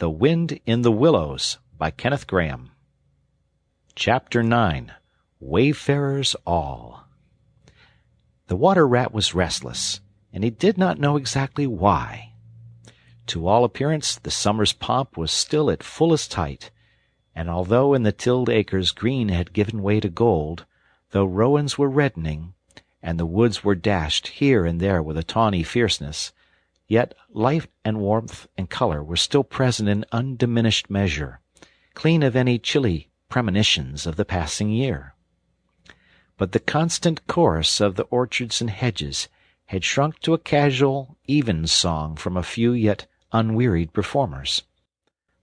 The Wind in the Willows by Kenneth Grahame. Chapter 9. Wayfarers All. The water rat was restless, and he did not know exactly why. To all appearance the summer's pomp was still at fullest height, and although in the tilled acres green had given way to gold, though rowans were reddening, and the woods were dashed here and there with a tawny fierceness, yet light and warmth and colour were still present in undiminished measure, clean of any chilly premonitions of the passing year. But the constant chorus of the orchards and hedges had shrunk to a casual, even song from a few yet unwearied performers.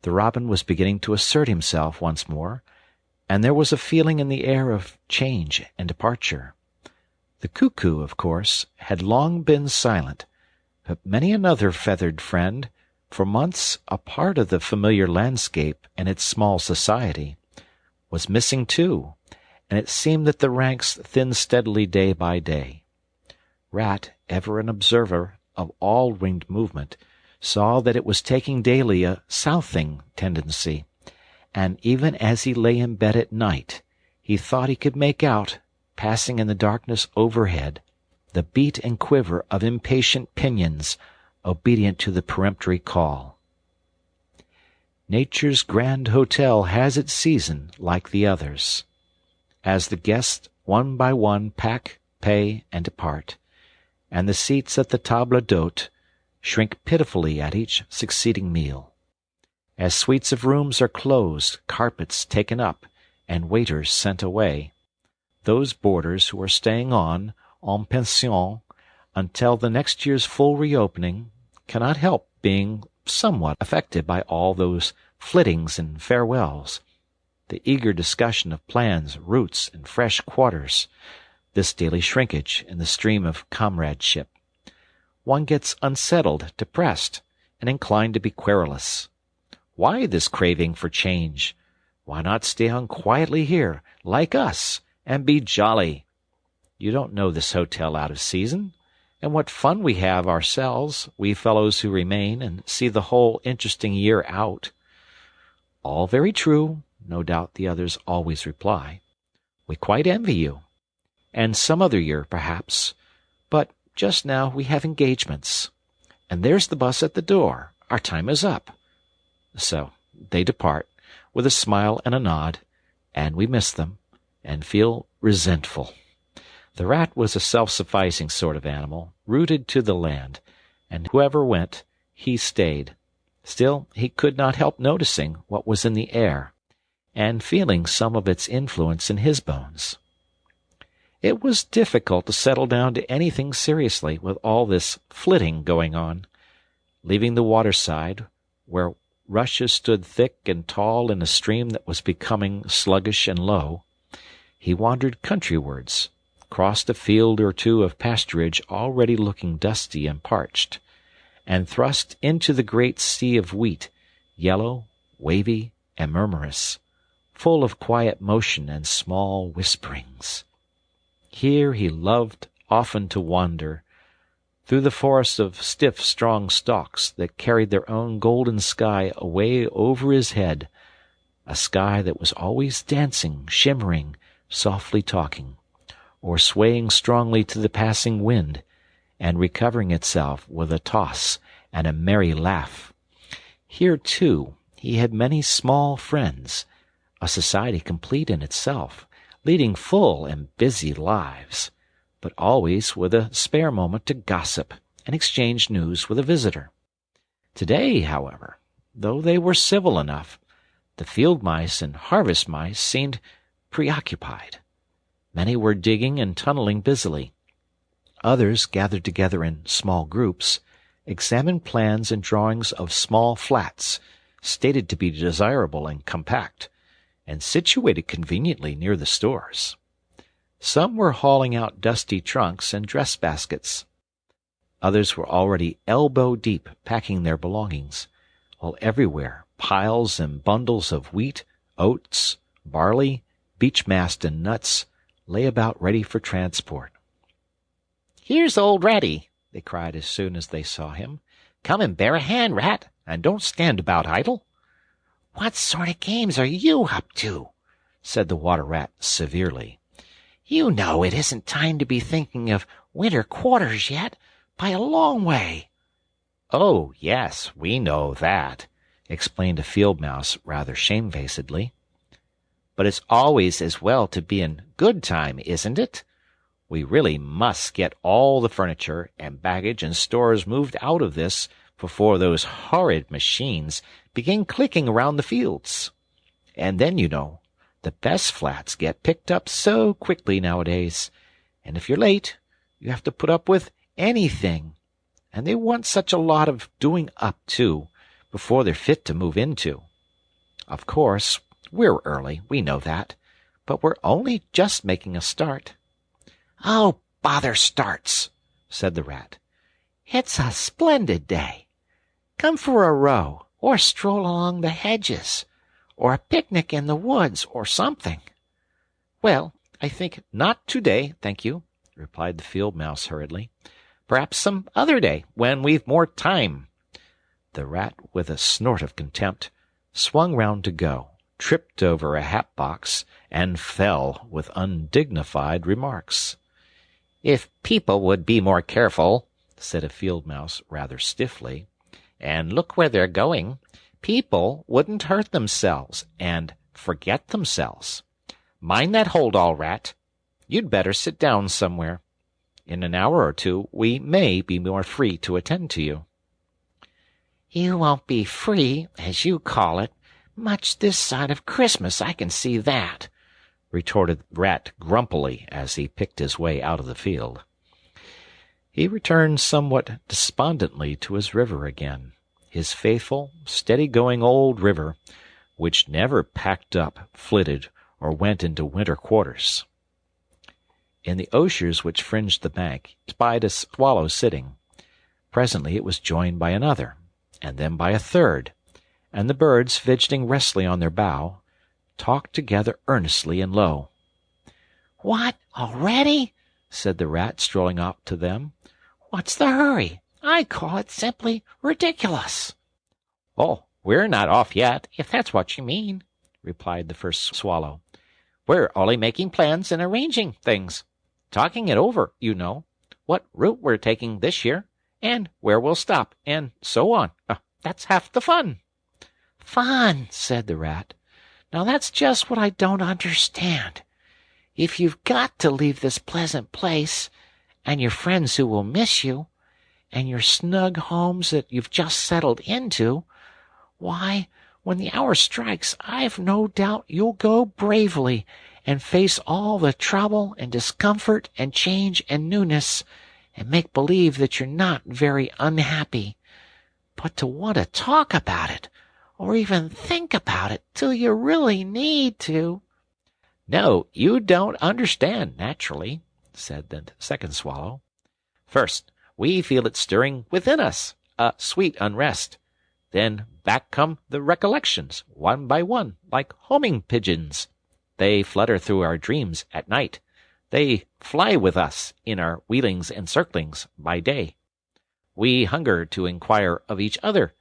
The robin was beginning to assert himself once more, and there was a feeling in the air of change and departure. The cuckoo, of course, had long been silent, but many another feathered friend, for months a part of the familiar landscape and its small society, was missing too, and it seemed that the ranks thinned steadily day by day. Rat, ever an observer of all winged movement, saw that it was taking daily a southing tendency, and even as he lay in bed at night, he thought he could make out, passing in the darkness overhead, the beat and quiver of impatient pinions, obedient to the peremptory call. Nature's grand hotel has its season like the others. As the guests one by one pack, pay, and depart, and the seats at the table d'hôte shrink pitifully at each succeeding meal. As suites of rooms are closed, carpets taken up, and waiters sent away, those boarders who are staying on, en pension, until the next year's full reopening, cannot help being somewhat affected by all those flittings and farewells, the eager discussion of plans, routes, and fresh quarters, this daily shrinkage in the stream of comradeship. One gets unsettled, depressed, and inclined to be querulous. Why this craving for change? Why not stay on quietly here, like us, and be jolly? You don't know this hotel out of season, and what fun we have ourselves, we fellows who remain and see the whole interesting year out. All very true, no doubt the others always reply. We quite envy you. And some other year, perhaps. But just now we have engagements. And there's the bus at the door. Our time is up. So they depart, with a smile and a nod, and we miss them, and feel resentful. The rat was a self-sufficing sort of animal, rooted to the land, and whoever went, he stayed. Still, he could not help noticing what was in the air, and feeling some of its influence in his bones. It was difficult to settle down to anything seriously with all this flitting going on. Leaving the waterside, where rushes stood thick and tall in a stream that was becoming sluggish and low, he wandered countrywards, crossed a field or two of pasturage already looking dusty and parched, and thrust into the great sea of wheat, yellow, wavy, and murmurous, full of quiet motion and small whisperings. Here he loved often to wander, through the forest of stiff, strong stalks that carried their own golden sky away over his head, a sky that was always dancing, shimmering, softly talking, or swaying strongly to the passing wind, and recovering itself with a toss and a merry laugh. Here, too, he had many small friends, a society complete in itself, leading full and busy lives, but always with a spare moment to gossip and exchange news with a visitor. Today, however, though they were civil enough, the field mice and harvest mice seemed preoccupied. Many were digging and tunneling busily. Others, gathered together in small groups, examined plans and drawings of small flats, stated to be desirable and compact, and situated conveniently near the stores. Some were hauling out dusty trunks and dress baskets. Others were already elbow-deep packing their belongings, while everywhere piles and bundles of wheat, oats, barley, beech-mast, and nuts lay about ready for transport. "Here's old Ratty," they cried as soon as they saw him. "Come and bear a hand, Rat, and don't stand about idle. "What sort of games are you up to?" said the Water Rat severely. "You know it isn't time to be thinking of winter quarters yet, by a long way." "Oh, yes, we know that," explained a field mouse rather shamefacedly. "But it's always as well to be in good time, isn't it? We really must get all the furniture and baggage and stores moved out of this before those horrid machines begin clicking around the fields. And then, you know, the best flats get picked up so quickly nowadays, and if you're late, you have to put up with anything. And they want such a lot of doing up, too, before they're fit to move into. Of course, we're early, we know that, but we're only just making a start." "Oh, bother starts," said the Rat. "It's a splendid day. Come for a row, or stroll along the hedges, or a picnic in the woods, or something." "Well, I think not to-day, thank you," replied the field mouse hurriedly. "Perhaps some other day, when we've more time." The Rat, with a snort of contempt, swung round to go, tripped over a hat-box, and fell with undignified remarks. "If people would be more careful," said a field mouse rather stiffly, "and look where they're going, people wouldn't hurt themselves and forget themselves. Mind that hold-all, Rat. You'd better sit down somewhere. In an hour or two we may be more free to attend to you." "You won't be free, as you call it, much this side of Christmas, I can see that," retorted Rat grumpily as he picked his way out of the field. He returned somewhat despondently to his river again, his faithful, steady-going old river, which never packed up, flitted, or went into winter quarters. In the osiers which fringed the bank he spied a swallow sitting. Presently it was joined by another, and then by a third, and the birds, fidgeting restlessly on their bough, talked together earnestly and low. "What, already?" said the Rat, strolling up to them. "What's the hurry? I call it simply ridiculous." "Oh, we're not off yet, if that's what you mean," replied the first swallow. "We're only making plans and arranging things. Talking it over, you know. What route we're taking this year, and where we'll stop, and so on. That's half the fun." "Fun," said the Rat. "Now that's just what I don't understand. If you've got to leave this pleasant place, and your friends who will miss you, and your snug homes that you've just settled into, why, when the hour strikes, I've no doubt you'll go bravely and face all the trouble and discomfort and change and newness, and make believe that you're not very unhappy. But to want to talk about it, or even think about it till you really need to—" "No, you don't understand, naturally," said the second swallow. "First, we feel it stirring within us, a sweet unrest. Then back come the recollections, one by one, like homing pigeons. They flutter through our dreams at night. They fly with us in our wheelings and circlings by day. We hunger to inquire of each other,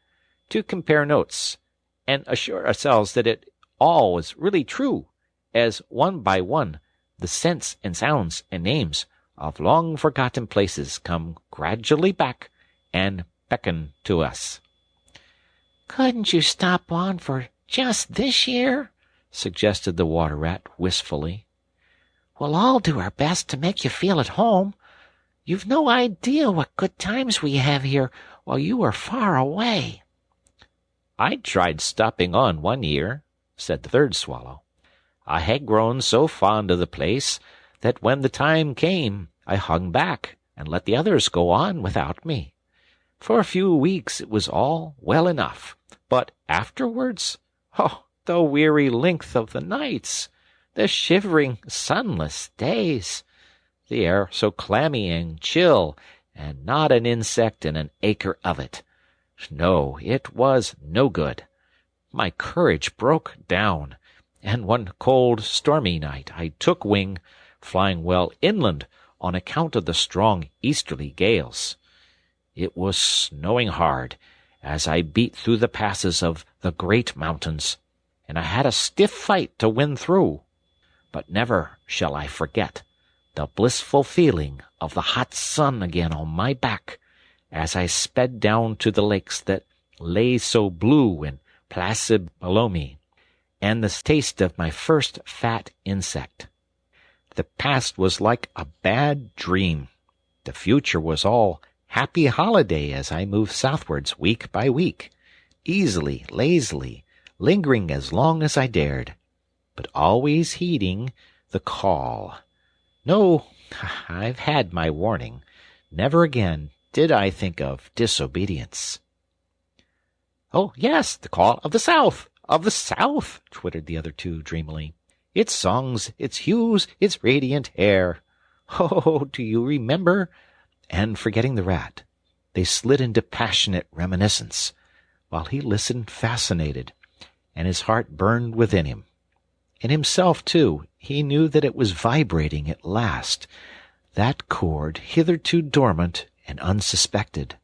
to compare notes, and assure ourselves that it all is really true, as one by one the scents and sounds and names of long-forgotten places come gradually back and beckon to us." "Couldn't you stop on for just this year?" suggested the Water Rat wistfully. "We'll all do our best to make you feel at home. You've no idea what good times we have here while you are far away." "I tried stopping on one year," said the third swallow. "I had grown so fond of the place that when the time came I hung back and let the others go on without me. For a few weeks it was all well enough, but afterwards, oh, the weary length of the nights, the shivering, sunless days, the air so clammy and chill, and not an insect in an acre of it. No, it was no good. My courage broke down, and one cold, stormy night I took wing, flying well inland on account of the strong easterly gales. It was snowing hard, as I beat through the passes of the great mountains, and I had a stiff fight to win through. But never shall I forget the blissful feeling of the hot sun again on my back as I sped down to the lakes that lay so blue and placid below me, and the taste of my first fat insect. The past was like a bad dream. The future was all happy holiday as I moved southwards week by week, easily, lazily, lingering as long as I dared, but always heeding the call. No, I've had my warning. Never again did I think of disobedience. "Oh, yes, the call of the South, of the South," twittered the other two dreamily. "Its songs, its hues, its radiant air. Oh, do you remember?" And forgetting the rat, they slid into passionate reminiscence, while he listened fascinated, and his heart burned within him. In himself, too, he knew that it was vibrating at last, that chord hitherto dormant and unsuspected.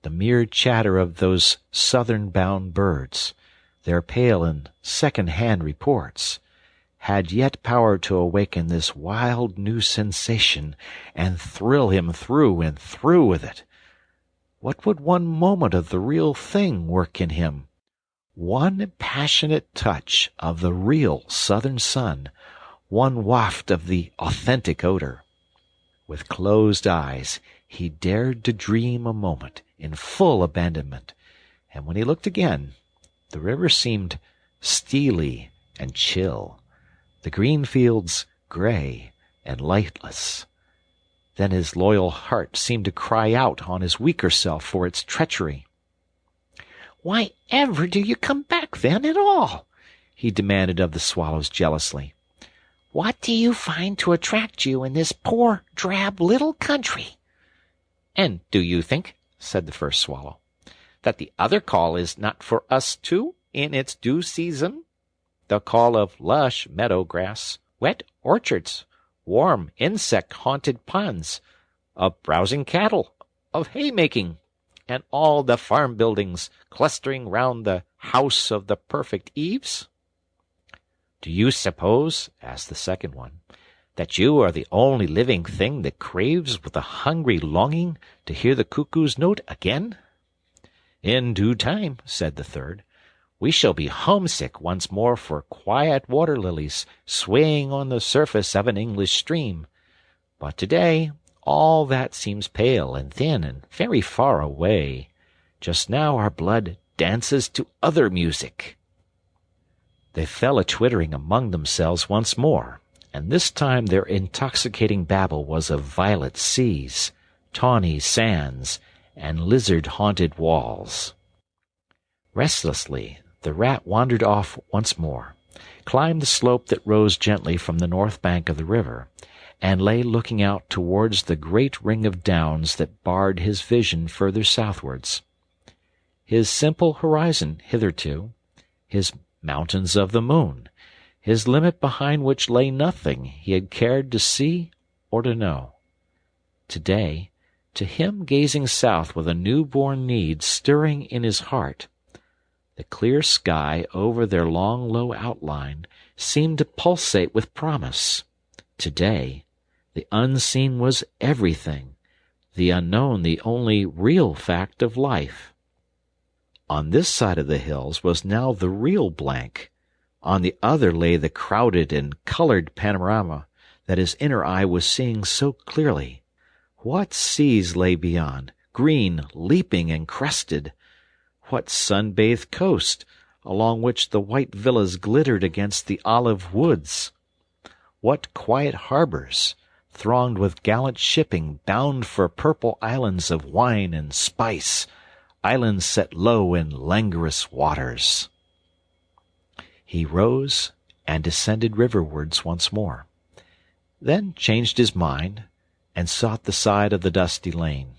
The mere chatter of those southern-bound birds, their pale and second-hand reports, had yet power to awaken this wild new sensation and thrill him through and through with it. What would one moment of the real thing work in him? One passionate touch of the real southern sun, one waft of the authentic odor. With closed eyes he dared to dream a moment in full abandonment, and when he looked again, the river seemed steely and chill, the green fields gray and lightless. Then his loyal heart seemed to cry out on his weaker self for its treachery. "Why ever do you come back, then, at all?" he demanded of the swallows jealously. "What do you find to attract you in this poor, drab little country?" "And do you think," said the first swallow, "that the other call is not for us too, in its due season? The call of lush meadow grass, wet orchards, warm insect-haunted ponds, of browsing cattle, of haymaking, and all the farm buildings clustering round the house of the perfect eaves?" "Do you suppose," asked the second one, "that you are the only living thing that craves with a hungry longing to hear the cuckoo's note again?" "In due time," said the third, "we shall be homesick once more for quiet water-lilies swaying on the surface of an English stream. But today all that seems pale and thin and very far away. Just now our blood dances to other music." They fell a-twittering among themselves once more, and this time their intoxicating babble was of violet seas, tawny sands, and lizard-haunted walls. Restlessly the rat wandered off once more, climbed the slope that rose gently from the north bank of the river, and lay looking out towards the great ring of downs that barred his vision further southwards. His simple horizon hitherto, his mountains of the moon, his limit behind which lay nothing he had cared to see or to know. Today, to him gazing south with a new-born need stirring in his heart, the clear sky over their long low outline seemed to pulsate with promise. Today, the unseen was everything, the unknown the only real fact of life. On this side of the hills was now the real blank. On the other lay the crowded and colored panorama that his inner eye was seeing so clearly. What seas lay beyond, green, leaping, and crested! What sun-bathed coast, along which the white villas glittered against the olive woods! What quiet harbors, thronged with gallant shipping bound for purple islands of wine and spice, islands set low in languorous waters! He rose and descended riverwards once more, then changed his mind and sought the side of the dusty lane.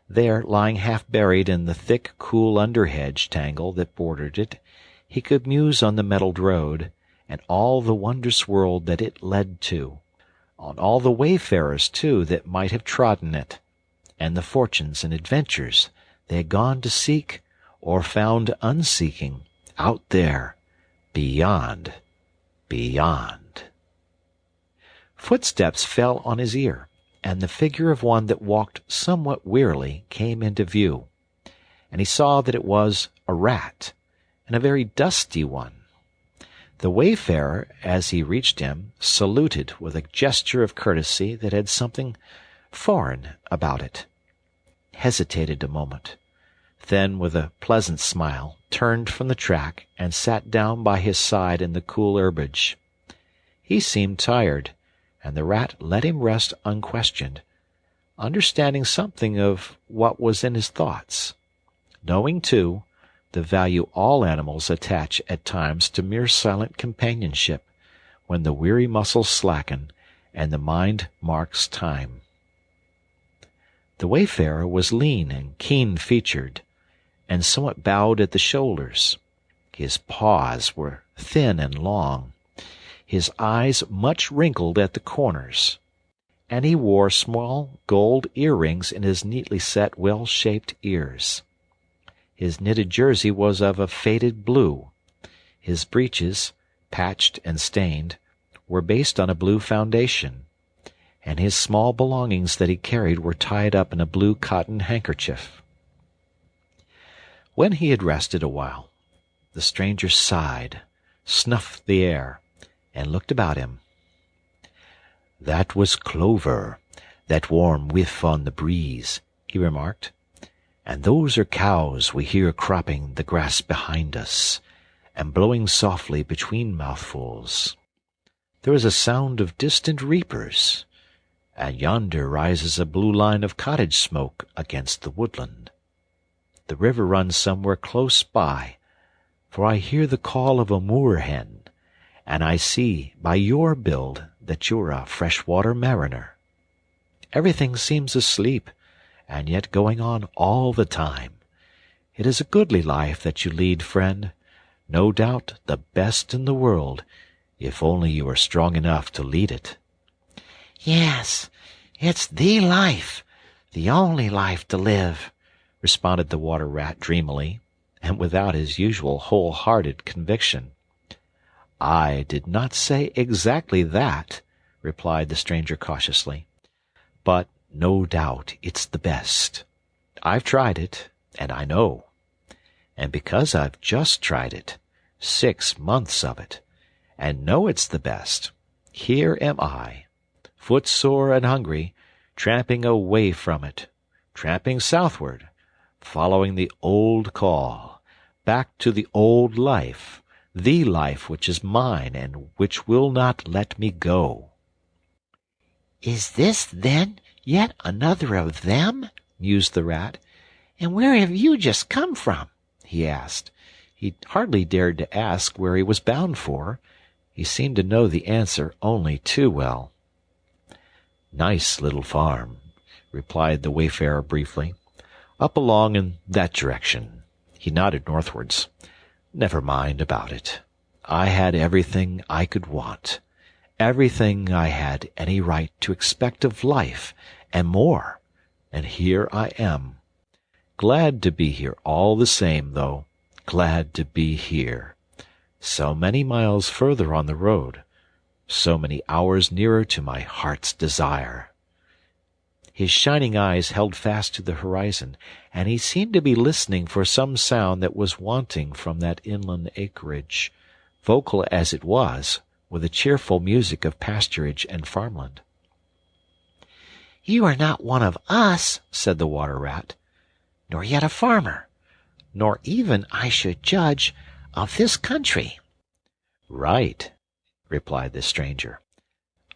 There, lying half buried in the thick, cool underhedge tangle that bordered it, he could muse on the metalled road, and all the wondrous world that it led to, on all the wayfarers, too, that might have trodden it, and the fortunes and adventures They had gone to seek, or found unseeking, out there, beyond, beyond. Footsteps fell on his ear, and the figure of one that walked somewhat wearily came into view, and he saw that it was a rat, and a very dusty one. The wayfarer, as he reached him, saluted with a gesture of courtesy that had something foreign about it, hesitated a moment, then, with a pleasant smile, turned from the track and sat down by his side in the cool herbage. He seemed tired, and the rat let him rest unquestioned, understanding something of what was in his thoughts, knowing, too, the value all animals attach at times to mere silent companionship, when the weary muscles slacken and the mind marks time. The wayfarer was lean and keen-featured, and somewhat bowed at the shoulders. His paws were thin and long, his eyes much wrinkled at the corners, and he wore small gold earrings in his neatly set, well-shaped ears. His knitted jersey was of a faded blue. His breeches, patched and stained, were based on a blue foundation, and his small belongings that he carried were tied up in a blue cotton handkerchief. When he had rested a while, the stranger sighed, snuffed the air, and looked about him. "That was clover, that warm whiff on the breeze," he remarked. "And those are cows we hear cropping the grass behind us, and blowing softly between mouthfuls. There is a sound of distant reapers, and yonder rises a blue line of cottage smoke against the woodland. The river runs somewhere close by, for I hear the call of a moor-hen, and I see by your build that you're a fresh-water mariner. Everything seems asleep, and yet going on all the time. It is a goodly life that you lead, friend, no doubt the best in the world, if only you are strong enough to lead it." "Yes, it's the life, the only life to live," responded the water-rat dreamily, and without his usual whole-hearted conviction. "I did not say exactly that," replied the stranger cautiously, "but no doubt it's the best. I've tried it, and I know. And because I've just tried it, 6 months of it, and know it's the best, here am I, footsore and hungry, tramping away from it, tramping southward, following the old call, back to the old life, the life which is mine and which will not let me go." "Is this, then, yet another of them?" mused the rat. "And where have you just come from?" he asked. He hardly dared to ask where he was bound for. He seemed to know the answer only too well. "Nice little farm," replied the wayfarer briefly. "Up along in that direction." He nodded northwards. "Never mind about it. I had everything I could want, everything I had any right to expect of life, and more, and here I am. Glad to be here all the same, though, glad to be here. So many miles further on the road, so many hours nearer to my heart's desire." His shining eyes held fast to the horizon, and he seemed to be listening for some sound that was wanting from that inland acreage, vocal as it was, with the cheerful music of pasturage and farmland. "You are not one of us," said the water-rat, "nor yet a farmer, nor even, I should judge, of this country." "Right," replied the stranger.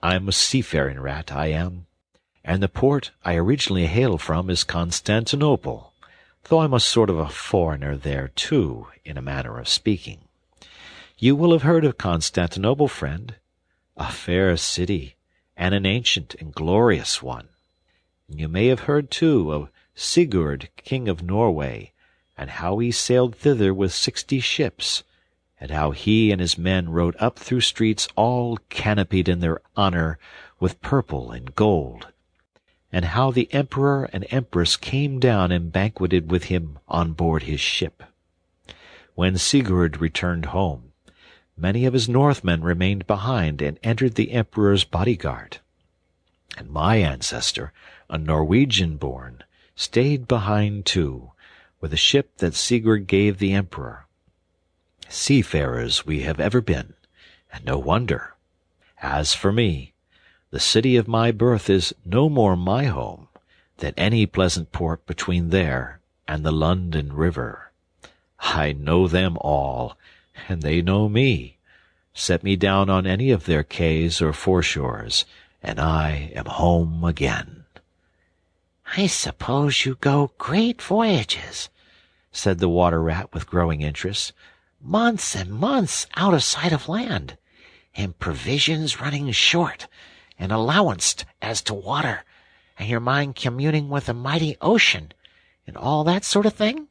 "I'm a seafaring rat, I am, and the port I originally hail from is Constantinople, though I'm a sort of a foreigner there, too, in a manner of speaking. You will have heard of Constantinople, friend, a fair city, and an ancient and glorious one. And you may have heard, too, of Sigurd, king of Norway, and how he sailed thither with 60 ships, and how he and his men rode up through streets all canopied in their honor with purple and gold, and how the Emperor and Empress came down and banqueted with him on board his ship. When Sigurd returned home, many of his Northmen remained behind and entered the Emperor's bodyguard. And my ancestor, a Norwegian-born, stayed behind too, with the ship that Sigurd gave the Emperor. Seafarers we have ever been, and no wonder. As for me, the city of my birth is no more my home than any pleasant port between there and the London River. I know them all, and they know me. Set me down on any of their quays or foreshores, and I am home again." "I suppose you go great voyages," said the Water Rat with growing interest. "Months and months out of sight of land, and provisions running short, and allowanced as to water, and your mind communing with the mighty ocean, and all that sort of thing?"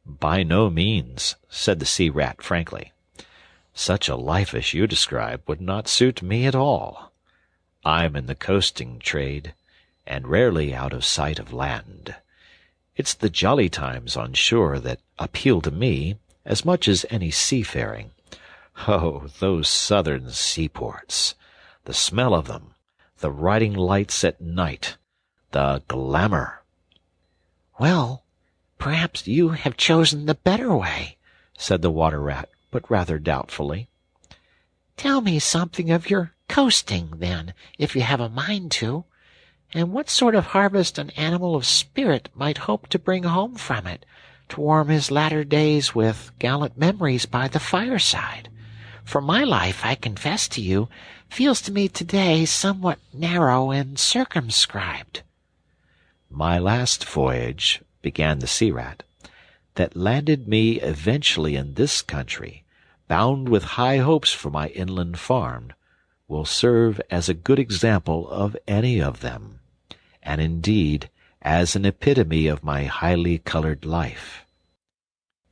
"By no means," said the Sea Rat frankly. "Such a life as you describe would not suit me at all. I'm in the coasting trade, and rarely out of sight of land. It's the jolly times on shore that appeal to me as much as any seafaring. Oh, those southern seaports! The smell of them, the riding lights at night, the glamour." "Well, perhaps you have chosen the better way," said the Water Rat, but rather doubtfully. "Tell me something of your coasting, then, if you have a mind to, and what sort of harvest an animal of spirit might hope to bring home from it, to warm his latter days with gallant memories by the fireside. For my life, I confess to you, feels to me today somewhat narrow and circumscribed." "My last voyage," began the Sea Rat, "that landed me eventually in this country, bound with high hopes for my inland farm, will serve as a good example of any of them, and indeed as an epitome of my highly colored life.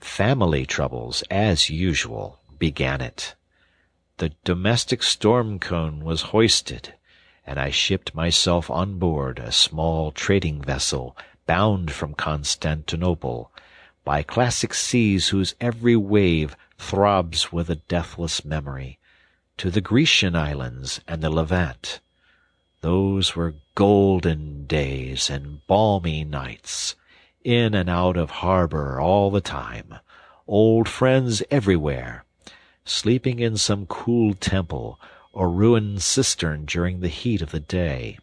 Family troubles, as usual, began it. The domestic storm-cone was hoisted, and I shipped myself on board a small trading vessel bound from Constantinople, by classic seas whose every wave throbs with a deathless memory, to the Grecian islands and the Levant. Those were golden days and balmy nights, in and out of harbor all the time, old friends everywhere, sleeping in some cool temple or ruined cistern during the heat of the day,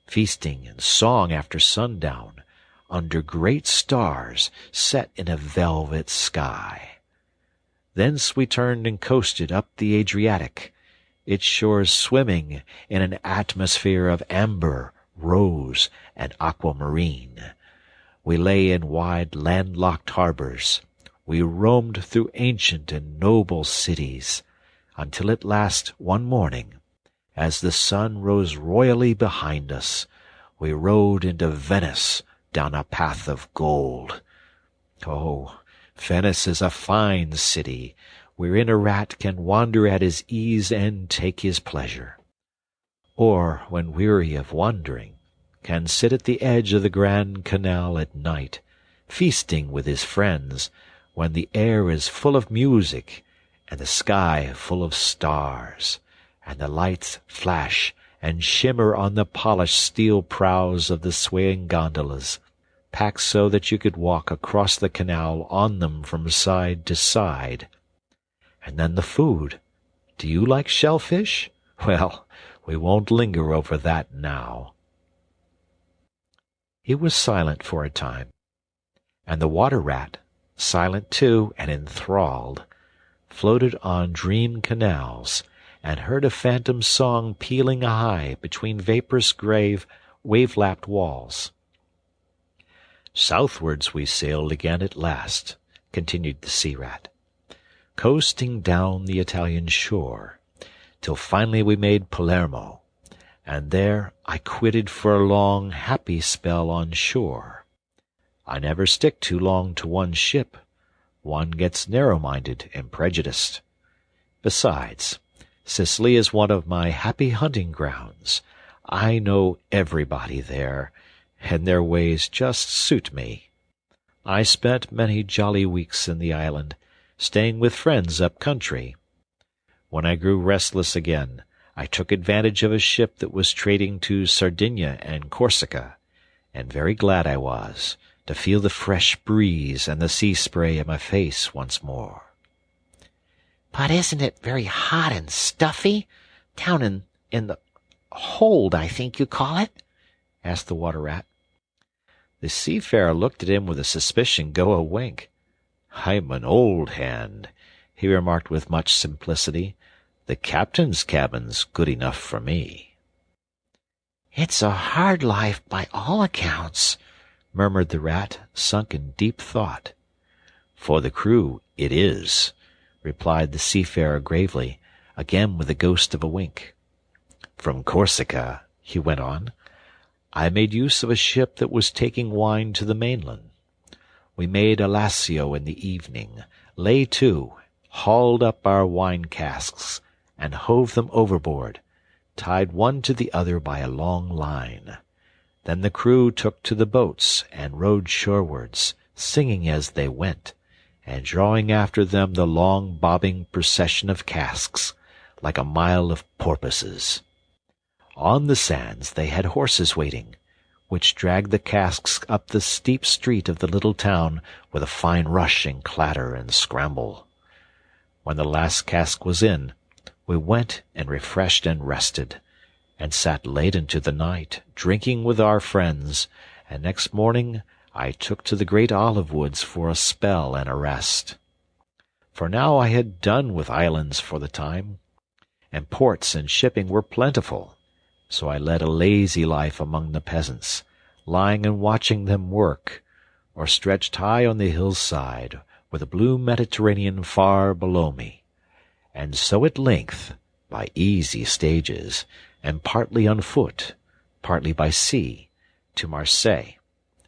feasting and song after sundown, under great stars set in a velvet sky. Thence we turned and coasted up the Adriatic, its shores swimming in an atmosphere of amber, rose, and aquamarine. We lay in wide landlocked harbors. We roamed through ancient and noble cities, until at last one morning, as the sun rose royally behind us, we rode into Venice down a path of gold. Oh, Venice is a fine city, wherein a rat can wander at his ease and take his pleasure, or, when weary of wandering, can sit at the edge of the Grand Canal at night, feasting with his friends, when the air is full of music, and the sky full of stars, and the lights flash and shimmer on the polished steel prows of the swaying gondolas, packed so that you could walk across the canal on them from side to side. And then the food. Do you like shellfish? Well, we won't linger over that now." He was silent for a time, and the Water Rat, silent too and enthralled, floated on dream canals, and heard a phantom song pealing high between vaporous grave wave-lapped walls. "Southwards we sailed again at last," continued the Sea Rat, "coasting down the Italian shore, till finally we made Palermo, and there I quitted for a long, happy spell on shore. I never stick too long to one ship. One gets narrow-minded and prejudiced. Besides, Sicily is one of my happy hunting grounds. I know everybody there, and their ways just suit me. I spent many jolly weeks in the island, staying with friends up country. When I grew restless again, I took advantage of a ship that was trading to Sardinia and Corsica, and very glad I was to feel the fresh breeze and the sea spray in my face once more. But isn't it very hot and stuffy down in the hold, I think you call it?" asked the Water Rat. The seafarer looked at him with a suspicion go a wink. "I'm an old hand," he remarked with much simplicity. "The captain's cabin's good enough for me." "It's a hard life by all accounts," murmured the rat, sunk in deep thought. "For the crew, it is," replied the seafarer gravely, again with the ghost of a wink. "From Corsica," he went on, "I made use of a ship that was taking wine to the mainland. We made a lasso in the evening, lay to, hauled up our wine casks, and hove them overboard, tied one to the other by a long line. Then the crew took to the boats and rowed shorewards, singing as they went, and drawing after them the long bobbing procession of casks, like a mile of porpoises. On the sands they had horses waiting, which dragged the casks up the steep street of the little town with a fine rush and clatter and scramble. When the last cask was in, we went and refreshed and rested, and sat late into the night, drinking with our friends, and next morning I took to the great olive woods for a spell and a rest. For now I had done with islands for the time, and ports and shipping were plentiful, so I led a lazy life among the peasants, lying and watching them work, or stretched high on the hillside, with the blue Mediterranean far below me. And so at length, by easy stages, and partly on foot, partly by sea, to Marseille,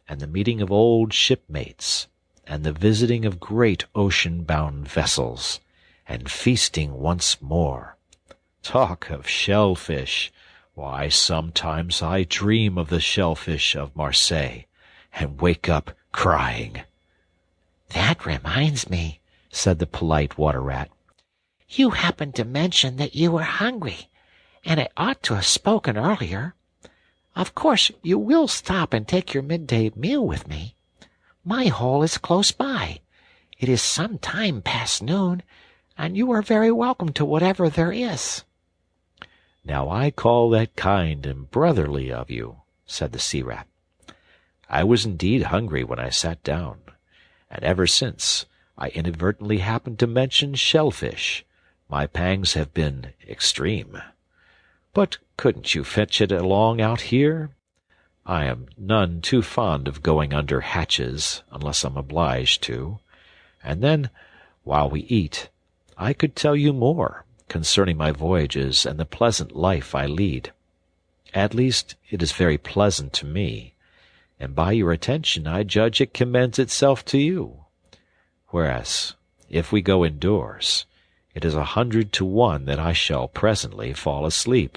and the meeting of old shipmates, and the visiting of great ocean-bound vessels, and feasting once more. Talk of shellfish! Why, sometimes I dream of the shellfish of Marseille, and wake up crying." "That reminds me," said the polite Water Rat. "You happened to mention that you were hungry, and I ought to have spoken earlier. Of course you will stop and take your midday meal with me. My hole is close by. It is some time past noon, and you are very welcome to whatever there is." "Now I call that kind and brotherly of you," said the sea rat. "I was indeed hungry when I sat down, and ever since I inadvertently happened to mention shellfish, my pangs have been extreme. But couldn't you fetch it along out here? I am none too fond of going under hatches, unless I'm obliged to. And then, while we eat, I could tell you more concerning my voyages and the pleasant life I lead. At least it is very pleasant to me, and by your attention I judge it commends itself to you. Whereas, if we go indoors, it is 100 to 1 that I shall presently fall asleep."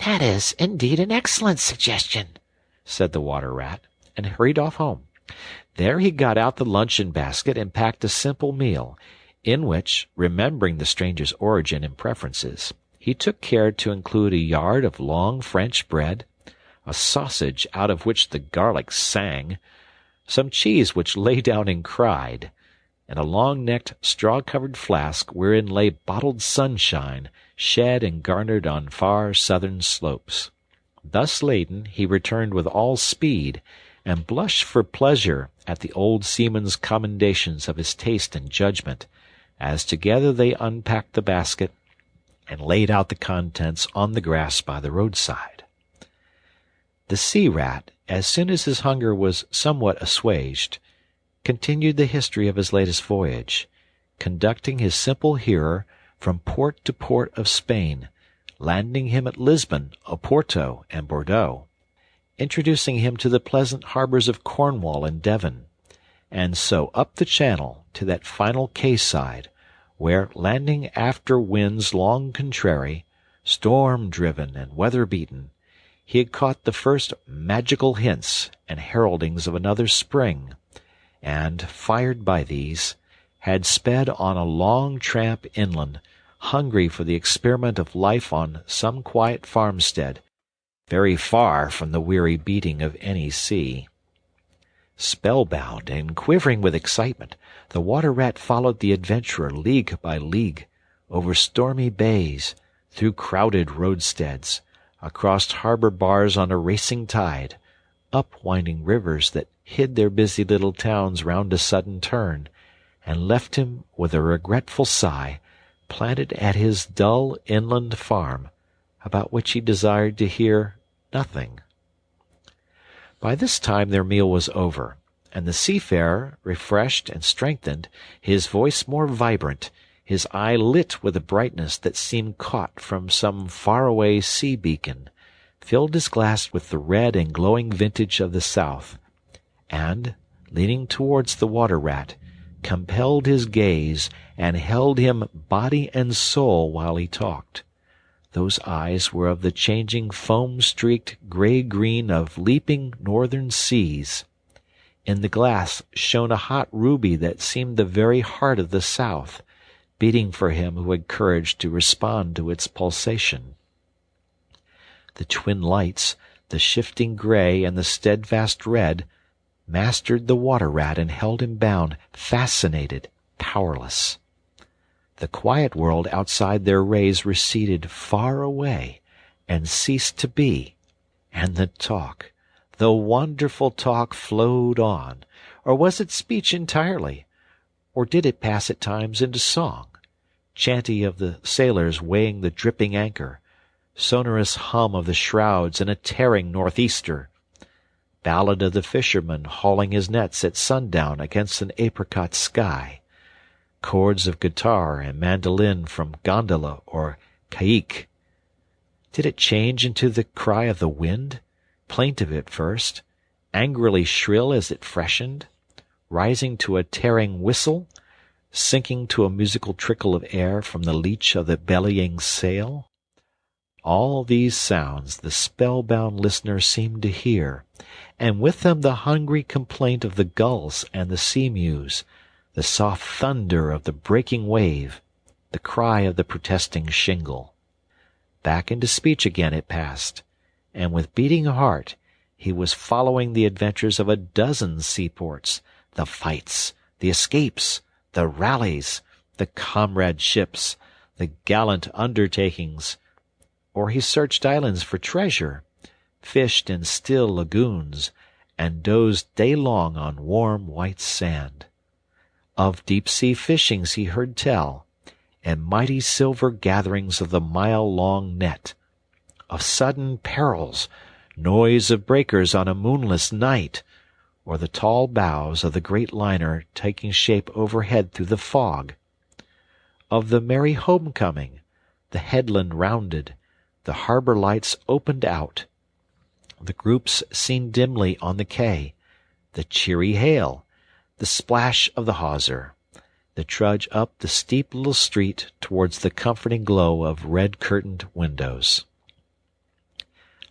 "That is indeed an excellent suggestion," said the Water Rat, and hurried off home. There he got out the luncheon basket and packed a simple meal, in which, remembering the stranger's origin and preferences, he took care to include a yard of long French bread, a sausage out of which the garlic sang, some cheese which lay down and cried, and a long-necked, straw-covered flask wherein lay bottled sunshine, shed and garnered on far southern slopes. Thus laden, he returned with all speed, and blushed for pleasure at the old seaman's commendations of his taste and judgment, as together they unpacked the basket and laid out the contents on the grass by the roadside. The sea rat, as soon as his hunger was somewhat assuaged, continued the history of his latest voyage, conducting his simple hearer from port to port of Spain, landing him at Lisbon, Oporto, and Bordeaux, introducing him to the pleasant harbors of Cornwall and Devon, and so up the Channel to that final quayside, where, landing after winds long contrary, Storm-driven and weather-beaten, he had caught the first magical hints and heraldings of another spring, and, fired by these, had sped on a long tramp inland, hungry for the experiment of life on some quiet farmstead, very far from the weary beating of any sea. Spellbound and quivering with excitement, the water-rat followed the adventurer league by league, over stormy bays, through crowded roadsteads, across harbor bars on a racing tide, up winding rivers that hid their busy little towns round a sudden turn, and left him with a regretful sigh, planted at his dull inland farm, about which he desired to hear nothing. By this time their meal was over, and the seafarer, refreshed and strengthened, his voice more vibrant, his eye lit with a brightness that seemed caught from some far-away sea-beacon, filled his glass with the red and glowing vintage of the south, and, leaning towards the water-rat, compelled his gaze and held him body and soul while he talked. Those eyes were of the changing foam-streaked grey-green of leaping northern seas. In the glass shone a hot ruby that seemed the very heart of the south, beating for him who had courage to respond to its pulsation. The twin lights, the shifting grey and the steadfast red, mastered the water-rat and held him bound, fascinated, powerless. The quiet world outside their rays receded far away and ceased to be, and the talk, the wonderful talk, flowed on. Or was it speech entirely? Or did it pass at times into song, chanty of the sailors weighing the dripping anchor, sonorous hum of the shrouds in a tearing northeaster, ballad of the fisherman hauling his nets at sundown against an apricot sky, chords of guitar and mandolin from gondola or caique? Did it change into the cry of the wind, plaintive at first, angrily shrill as it freshened, rising to a tearing whistle, sinking to a musical trickle of air from the leach of the bellying sail? All these sounds the spellbound listener seemed to hear, and with them the hungry complaint of the gulls and the sea-mews, the soft thunder of the breaking wave, the cry of the protesting shingle. Back into speech again it passed, and with beating heart he was following the adventures of a dozen seaports, the fights, the escapes, the rallies, the comradeships, the gallant undertakings. Or he searched islands for treasure, fished in still lagoons, and dozed day long on warm white sand. Of deep-sea fishings he heard tell, and mighty silver gatherings of the mile-long net, of sudden perils, noise of breakers on a moonless night, or the tall bows of the great liner taking shape overhead through the fog, of the merry homecoming, the headland rounded, the harbor lights opened out, the groups seen dimly on the quay, the cheery hail, the splash of the hawser, the trudge up the steep little street towards the comforting glow of red-curtained windows.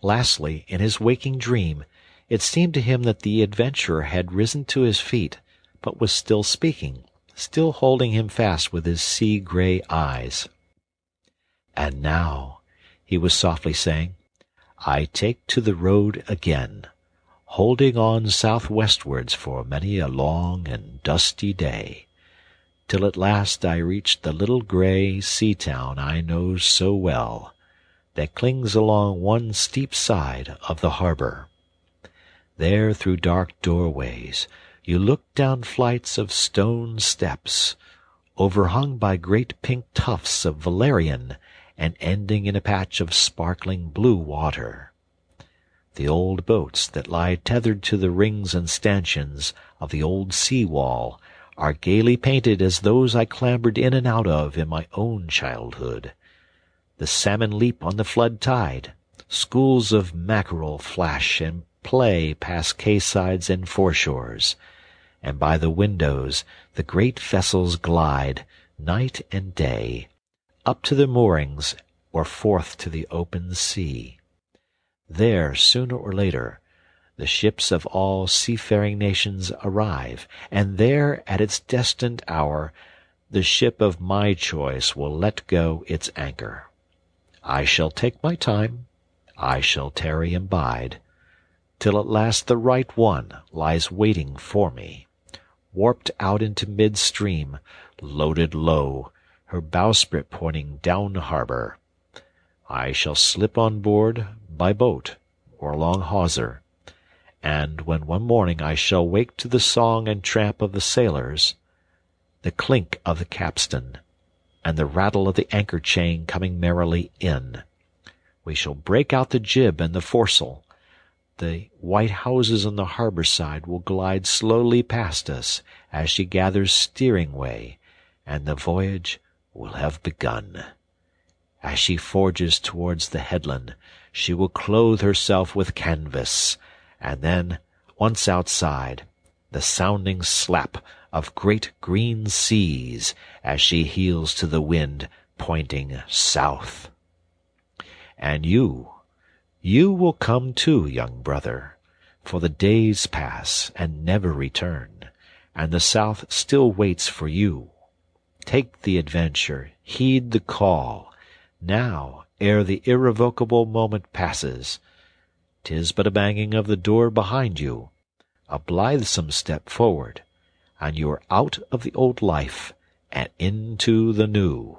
Lastly, in his waking dream, it seemed to him that the adventurer had risen to his feet, but was still speaking, still holding him fast with his sea-grey eyes. "And now," he was softly saying, "I take to the road again, holding on southwestwards for many a long and dusty day, till at last I reach the little grey sea-town I know so well, that clings along one steep side of the harbor. There through dark doorways you look down flights of stone steps, overhung by great pink tufts of valerian and ending in a patch of sparkling blue water. The old boats that lie tethered to the rings and stanchions of the old sea-wall are gaily painted as those I clambered in and out of in my own childhood. The salmon leap on the flood tide, schools of mackerel flash and play past quaysides and foreshores, and by the windows the great vessels glide, night and day, up to the moorings or forth to the open sea. There, sooner or later, the ships of all seafaring nations arrive, and there, at its destined hour, the ship of my choice will let go its anchor. I shall take my time, I shall tarry and bide, till at last the right one lies waiting for me, warped out into mid-stream, loaded low, her bowsprit pointing down harbor. I shall slip on board by boat or long hawser, and when one morning I shall wake to the song and tramp of the sailors, the clink of the capstan, and the rattle of the anchor chain coming merrily in, we shall break out the jib and the foresail. The white houses on the harbor side will glide slowly past us as she gathers steering way, and the voyage will have begun. As she forges towards the headland, she will clothe herself with canvas, and then, once outside, the sounding slap of great green seas as she heels to the wind pointing south. And you will come too, young brother, for the days pass and never return, and the south still waits for you. Take the adventure, heed the call, now, ere the irrevocable moment passes. 'Tis but a banging of the door behind you, a blithesome step forward, and you are out of the old life and into the new.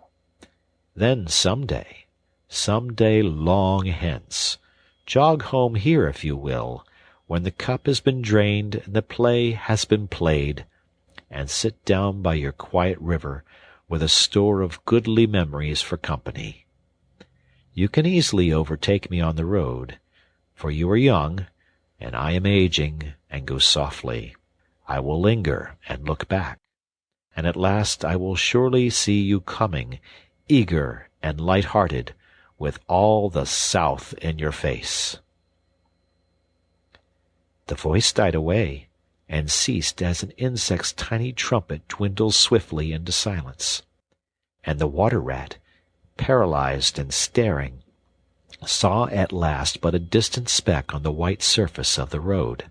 Then some day long hence, jog home here if you will, when the cup has been drained and the play has been played, and sit down by your quiet river with a store of goodly memories for company. You can easily overtake me on the road, for you are young, and I am aging, and go softly. I will linger and look back, and at last I will surely see you coming, eager and light-hearted, with all the South in your face." The voice died away, and ceased as an insect's tiny trumpet dwindles swiftly into silence, and the water-rat, paralyzed and staring, saw at last but a distant speck on the white surface of the road.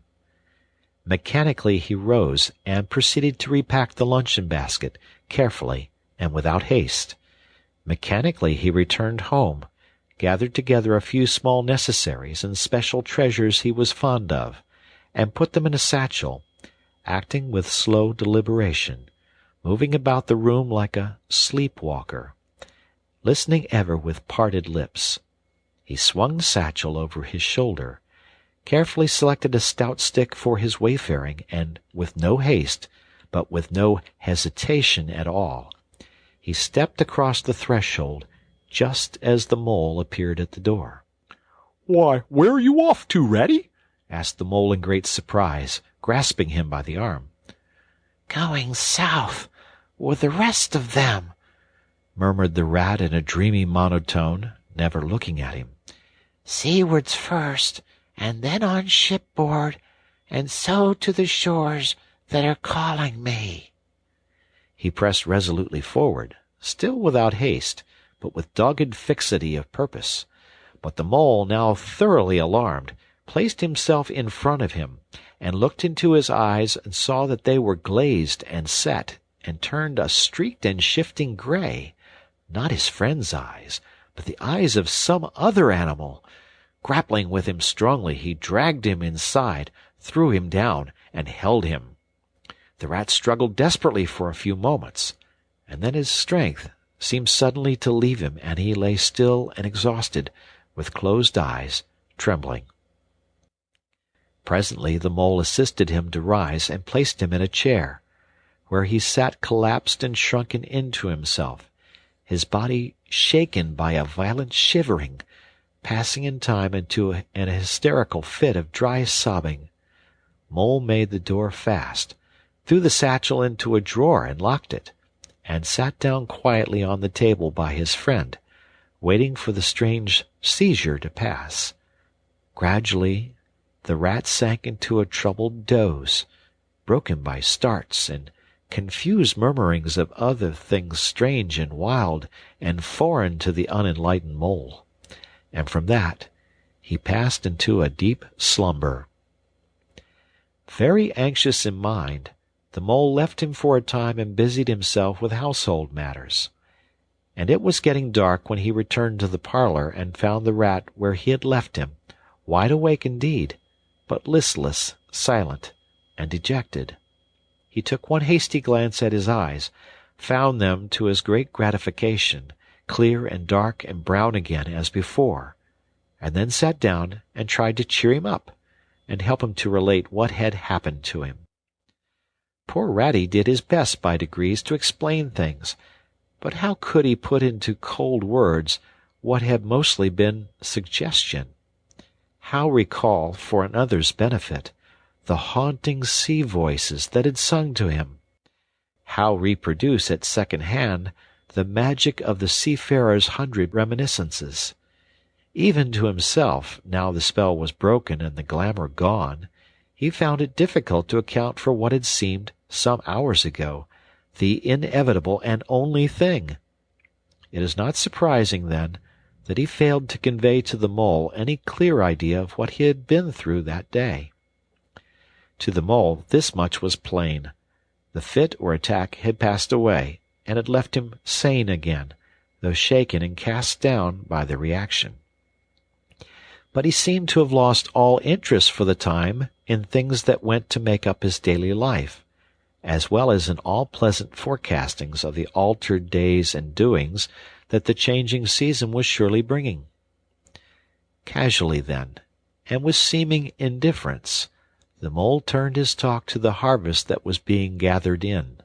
Mechanically he rose and proceeded to repack the luncheon-basket, carefully and without haste. Mechanically he returned home, gathered together a few small necessaries and special treasures he was fond of, and put them in a satchel, acting with slow deliberation, moving about the room like a sleep-walker, listening ever with parted lips. He swung the satchel over his shoulder, carefully selected a stout stick for his wayfaring, and with no haste, but with no hesitation at all, he stepped across the threshold just as the mole appeared at the door. "Why, where are you off to, Ratty?" asked the mole in great surprise, grasping him by the arm. "Going south with the rest of them," murmured the rat in a dreamy monotone, never looking at him. "Seawards first, and then on shipboard, and so to the shores that are calling me." He pressed resolutely forward, still without haste, but with dogged fixity of purpose. But the mole, now thoroughly alarmed, placed himself in front of him, and looked into his eyes and saw that they were glazed and set, and turned a streaked and shifting gray, not his friend's eyes, but the eyes of some other animal. Grappling with him strongly, he dragged him inside, threw him down, and held him. The rat struggled desperately for a few moments, and then his strength seemed suddenly to leave him, and he lay still and exhausted, with closed eyes, trembling. Presently the mole assisted him to rise and placed him in a chair, where he sat collapsed and shrunken into himself, his body shaken by a violent shivering, passing in time into an hysterical fit of dry sobbing. Mole made the door fast, threw the satchel into a drawer and locked it, and sat down quietly on the table by his friend, waiting for the strange seizure to pass. Gradually the rat sank into a troubled doze, broken by starts and confused murmurings of other things strange and wild and foreign to the unenlightened mole, and from that he passed into a deep slumber. Very anxious in mind, the mole left him for a time and busied himself with household matters. And it was getting dark when he returned to the parlour and found the rat where he had left him, wide awake indeed, but listless, silent, and dejected. He took one hasty glance at his eyes, found them, to his great gratification, clear and dark and brown again as before, and then sat down and tried to cheer him up, and help him to relate what had happened to him. Poor Ratty did his best by degrees to explain things, but how could he put into cold words what had mostly been suggestion? How recall, for another's benefit, the haunting sea voices that had sung to him? How reproduce at second hand the magic of the seafarer's 100 reminiscences? Even to himself, now the spell was broken and the glamour gone, he found it difficult to account for what had seemed, some hours ago, the inevitable and only thing. It is not surprising, then, that he failed to convey to the mole any clear idea of what he had been through that day. To the mole this much was plain. The fit or attack had passed away, and had left him sane again, though shaken and cast down by the reaction. But he seemed to have lost all interest for the time in things that went to make up his daily life, as well as in all pleasant forecastings of the altered days and doings that the changing season was surely bringing. Casually, then, and with seeming indifference, the mole turned his talk to the harvest that was being gathered in,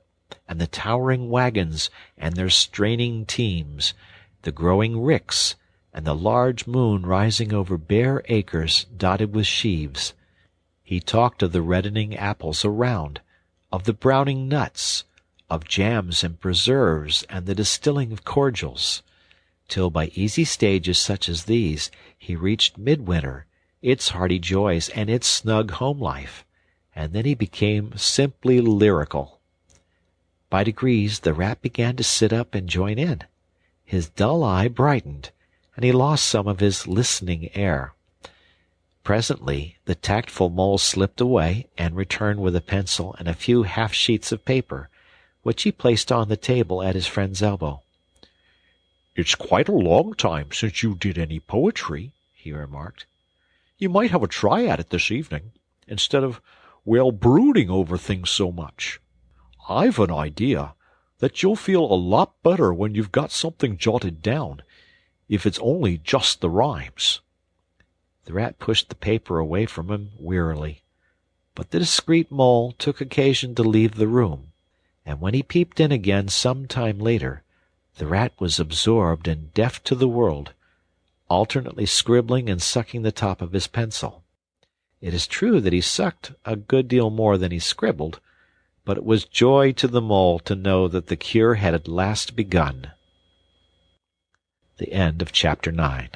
and the towering wagons and their straining teams, the growing ricks, and the large moon rising over bare acres dotted with sheaves. He talked of the reddening apples around, of the browning nuts, of jams and preserves and the distilling of cordials, till by easy stages such as these he reached midwinter, its hearty joys and its snug home life, and then he became simply lyrical. By degrees the rat began to sit up and join in. His dull eye brightened, and he lost some of his listening air. Presently the tactful mole slipped away and returned with a pencil and a few half-sheets of paper, which he placed on the table at his friend's elbow. "It's quite a long time since you did any poetry," he remarked. "You might have a try at it this evening, instead of, brooding over things so much. I've an idea that you'll feel a lot better when you've got something jotted down, if it's only just the rhymes." The rat pushed the paper away from him wearily, but the discreet mole took occasion to leave the room, and when he peeped in again some time later, the rat was absorbed and deaf to the world, alternately scribbling and sucking the top of his pencil. It is true that he sucked a good deal more than he scribbled, but it was joy to the mole to know that the cure had at last begun. The end of chapter 9.